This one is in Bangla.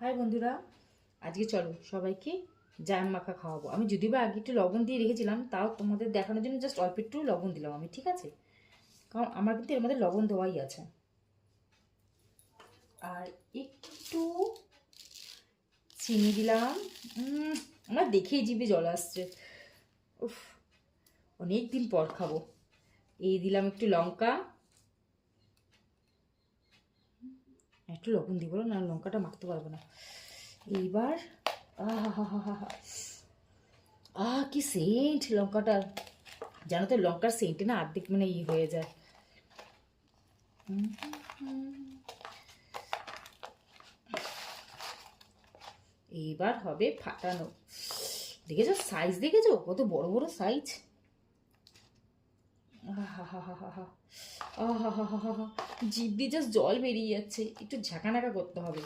হাই বন্ধুরা, আজকে চলো সবাইকে জ্যাম মাখা খাওয়াবো। আমি যদি বা আগে একটু লবণ দিয়ে রেখেছিলাম, তাও তোমাদের দেখানোর জন্য জাস্ট অল্প একটু লবণ দিলাম আমি, ঠিক আছে? কারণ আমার কিন্তু এর মধ্যে লবণ দেওয়াই আছে। আর একটু চিনি দিলাম। আমার দেখেই জিভে জল আসছে। উফ, অনেক দিন পর খাবো। এই দিলাম একটু লঙ্কা, একটু লবণ দিব না, লঙ্কাটা মাখতে পারবো না। এইবার কি সেন্ট লঙ্কাটার! জানো তো, লঙ্কার সেন্টে না অর্ধেক মানে হয়ে যায়। এইবার হবে ফাটানো। দেখেছো সাইজ? দেখেছো কত বড় বড় সাইজ! জিভ দিয়ে জাস্ট জল বেরিয়ে যাচ্ছে। একটু ঝাঁকা নাকা করতে হবে।